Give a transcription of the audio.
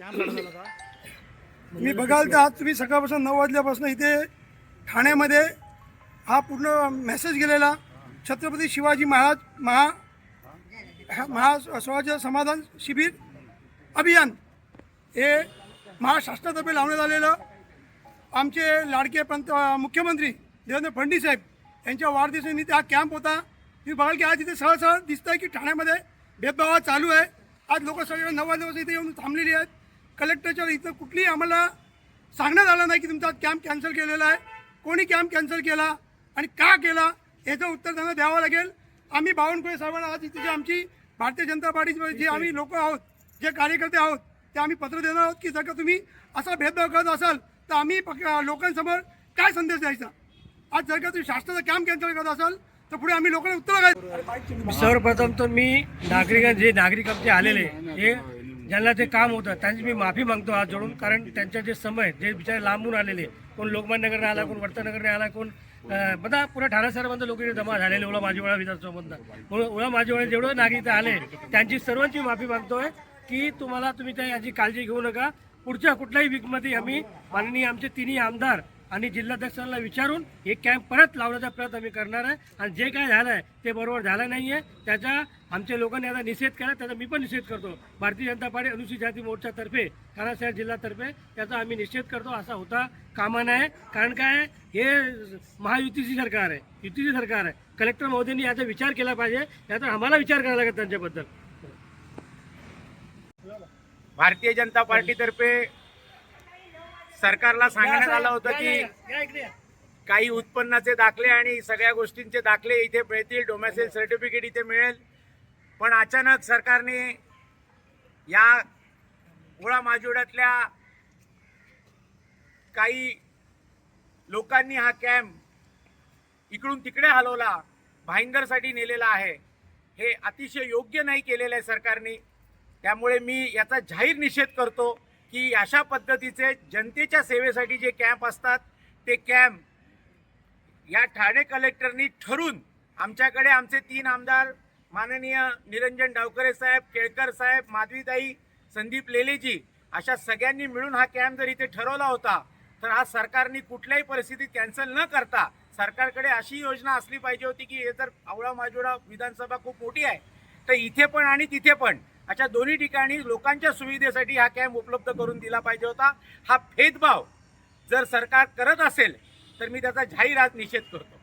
मी बघाल तर आज तुम्ही सकाळपासून 9 वाजल्यापासून इथे ठाण्यामध्ये हा पूर्ण मेसेज गेलेला छत्रपती शिवाजी महाराज स्वराज्य समाधान शिबिर अभियान हे महाराष्ट्रातर्फे लावण्यात आलेलं आमचे लाडके मुख्यमंत्री देवेंद्र फडणवीस साहेब यांच्या वाढदिवसानिमित्त हा कॅम्प होता। तुम्ही बघाल की आज इथे सरळ दिसत आहे की ठाण्यामध्ये भेदभाव चालू आहे। आज लोक सगळे 9 वाजल्यापासून इथे येऊन थांबलेली आहेत। कलेक्टरच्या इथं कुठलीही आम्हाला सांगण्यात आलं नाही की तुमचा कॅम्प कॅन्सल केलेला आहे, कोणी कॅम्प कॅन्सल केला आणि का केला याचं उत्तर त्यांना द्यावं लागेल। आम्ही बावनकुळे साहेबांना आज इथे आमची भारतीय जनता पार्टीचे जे आम्ही लोक आहोत, जे कार्यकर्ते आहोत, ते आम्ही पत्र देणार आहोत की जर का तुम्ही असा भेदभाव करत असाल तर आम्ही लोकांसमोर काय संदेश द्यायचा। आज जर का तुम्ही शासनाचा कॅम्प कॅन्सल करत असाल तर पुढे आम्ही लोकांना उत्तर द्यायचं। सर्वप्रथम तर मी नागरिक आमचे आलेले हे ज्यांना ते काम होतं त्यांची मी माफी मागतो हात जोडून, कारण त्यांच्या जे समय जे बिचारे लांबून आलेले, कोण लोकमान्य नगरने आला, कोण वर्तनगरने आला, कोण बघा पुऱ्या ठाणे शहरामध्ये लोक इथे जमा झालेले ओला माझीवाडा विधानसभामधनं ओला माझीवाडा जेवढे नागरिक आले त्यांची सर्वांची माफी मागतोय की तुम्ही त्या याची काळजी घेऊ नका। पुढच्या कुठल्याही वीकमध्ये आम्ही माननीय आमचे तिन्ही आमदार आणि जिल्हाध्यक्षांना विचारून हे कॅम्प परत लावण्याचा प्रयत्न आम्ही करणार आहे। आणि जे काय झालं आहे ते बरोबर झालं नाही आहे, त्याचा आमच्या लोकांनी आता निषेध केला, त्याचा मी पण निषेध करतो। भारतीय जनता पार्टी अनुसूचित जाती मोर्चातर्फे ठाणे शहर जिल्ह्यातर्फे त्याचा आम्ही निषेध करतो। असा होता कामा नये, कारण काय हे महायुतीची सरकार आहे, युतीची सरकार आहे। कलेक्टर महोदयांनी याचा विचार केला पाहिजे, याचा आम्हाला विचार करायला लागेल त्यांच्याबद्दल। भारतीय जनता पार्टीतर्फे सरकारला सांगण्यात आलं होतं की काही उत्पन्नाचे दाखले आणि सगळ्या गोष्टींचे दाखले इथे मिळतील, डोमेसाइल सर्टिफिकेट इथे मिळेल। पण अचानक सरकारने या ओळा माझीवाड्यातल्या काही लोकांनी हा कॅम्प इकडून तिकडे हलवला, भाईंदरसाठी नेलेला आहे। हे अतिशय योग्य नाही केलेलं आहे सरकारने। त्यामुळे मी याचा जाहीर निषेध करतो की अशा पद्धतीचे जनतेच्या सेवेसाठी जे कॅम्प असतात ते कॅम्प या ठाणे कलेक्टरनी ठरवून आमच्याकडे आमचे 3 आमदार माननीय निरंजन डावकरे साहेब, केळकर साहेब, माधवीताई, संदीप लेलेजी अशा सगळ्यांनी मिळून हा कॅम्प जर इथे ठरवला होता तर आज सरकारने कुठल्याही परिस्थितीत कॅन्सल न करता सरकारकडे अशी योजना असली पाहिजे होती की हे जर आवळा माझीवाडा विधानसभा खूप मोठी आहे तर इथे पण आणि तिथे पण अशा दोन्ही ठिकाणी लोकांच्या सुविधेसाठी हा कॅम्प उपलब्ध करून दिला पाहिजे होता। हा भेदभाव जर सरकार करत असेल तर मी त्याचा जाहीर आज निषेध करतो।